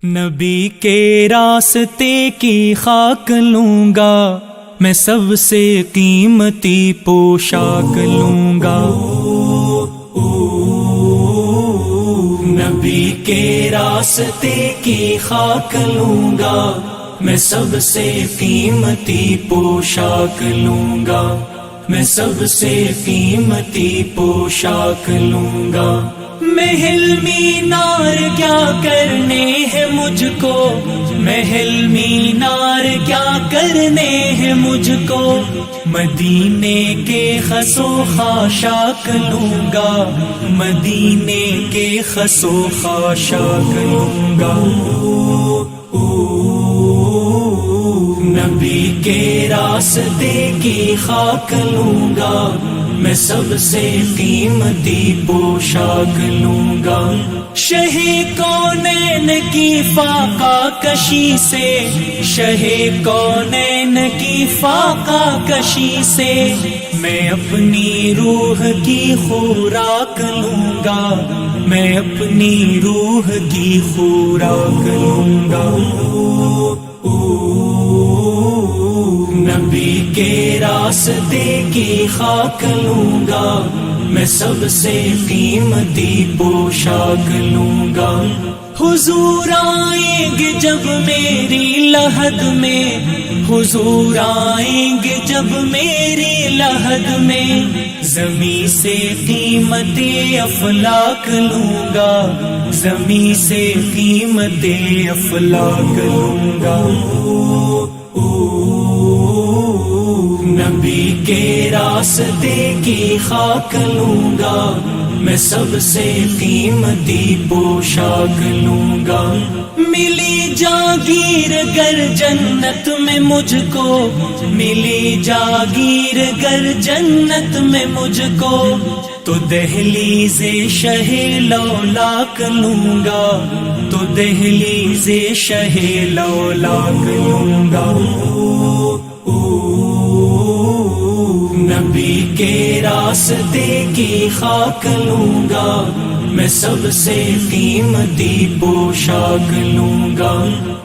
نبی کے راستے کی خاک لوں گا، میں سب سے قیمتی پوشاک لوں گا۔ نبی کے راستے کی خاک لوں گا، میں سب سے قیمتی پوشاک لوں گا، میں سب سے قیمتی پوشاک لوں گا۔ محل مینار کیا کرنے ہیں مجھ کو، محل مینار کیا کرنے ہیں مجھ کو، مدینے کے خس و خاشاک لوں گا، مدینے کے خس و خاشاک لوں گا۔ نبی کے راستے کی خاک لوں گا، میں سب سے قیمتی پوشاک لوں گا۔ شہ کونین کی فاقہ کشی سے، شہ کونین کی فاقہ کشی سے، میں اپنی روح کی خوراک لوں گا، میں اپنی روح کی خوراک لوں گا۔ نبی کے راستے کی خاک لوں گا، میں سب سے قیمتی پوشاک لوں گا۔ حضور آئیں گے جب میری لحد میں، حضور آئیں گے جب میری لحد میں، زمیں سے قیمت افلاک لوں گا، زمیں سے قیمت افلاک لوں گا۔ نبی کے راستے کی خاک لوں گا، میں سب سے قیمتی پوشاک لوں گا۔ ملی جاگیر گر جنت میں مجھ کو، ملی جاگیر گر جنت میں مجھ کو، تو دہلیز شہ لولاک لوں گا، تو دہلیز شہ لولاک لوں گا۔ نبی کے راستے کی خاک لوں گا، میں سب سے قیمتی پوشاک لوں گا۔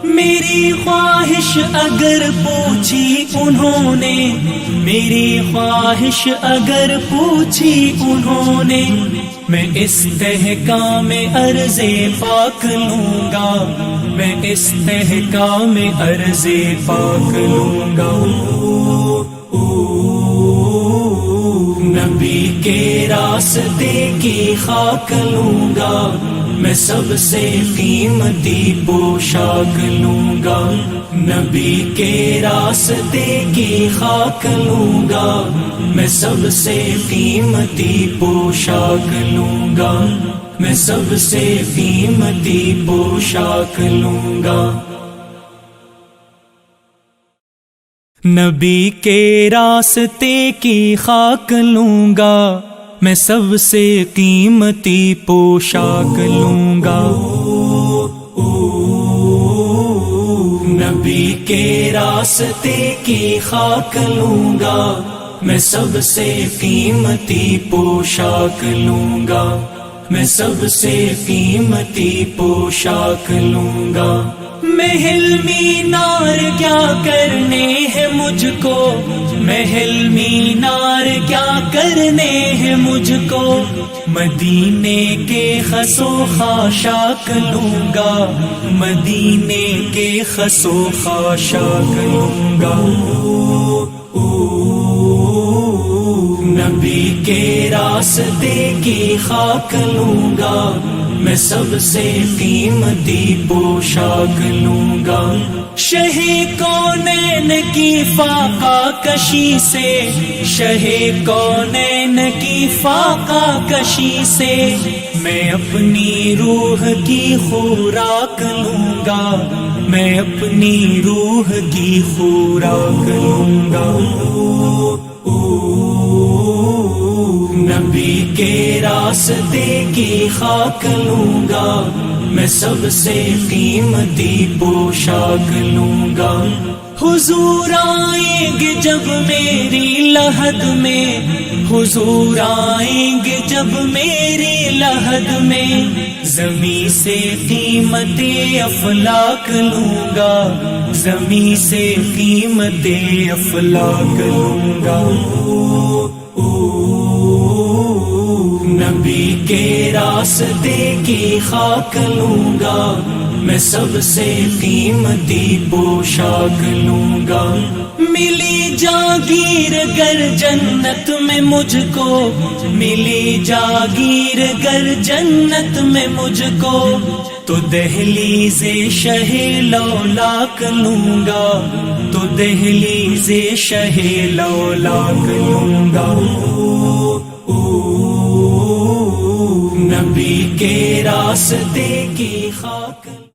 میری خواہش اگر پوچھی انہوں نے، میری خواہش اگر پوچھی انہوں نے، میں استحکام عرض پاک لوں گا، میں استحکام عرض پاک لوں گا۔ نبی کے راستے کی خاک لوں گا، میں سب سے قیمتی پوشاک لوں گا۔ نبی کے راستے کی خاک لوں گا، میں سب سے قیمتی پوشاک لوں گا، میں سب سے قیمتی پوشاک لوں گا۔ نبی کے راستے کی خاک لوں گا، میں سب سے قیمتی پوشاک لوں گا۔ نبی کے راستے کی خاک لوں گا، میں سب سے قیمتی پوشاک لوں گا، میں سب سے قیمتی پوشاک لوں گا۔ محل مینار کیا کرنے ہیں مجھ کو، محل مینار کیا کرنے ہیں مجھ کو، مدینے کے خس و خاشاک لوں گا، مدینے کے خس و خاشاک لوں گا۔ نبی کے راستے کی خاک لوں گا، میں سب سے قیمتی پوشاک لوں گا۔ شہ کونین کی فاقہ کشی سے، شہ کونین کی فاقہ کشی سے، میں اپنی روح کی خوراک لوں گا، میں اپنی روح کی خوراک لوں گا۔ نبی کے راستے کی خاک لوں گا، میں سب سے قیمتی پوشاک لوں گا۔ حضور آئیں گے جب میری لحد میں، حضور آئیں گے جب میری لحد میں، زمیں سے قیمت افلاک لوں گا، زمیں سے قیمت افلاک لوں گا۔ نبی کے راستے کی خاک لوں گا، میں سب سے قیمتی پوشاک لوں گا۔ ملی جاگیر گر جنت میں مجھ کو، ملی جاگیر گر جنت میں مجھ کو، تو دہلیز شہ لولاک لوں گا، تو دہلیز شہ لولاک لوں گا۔ نبی کے راستے کی خاک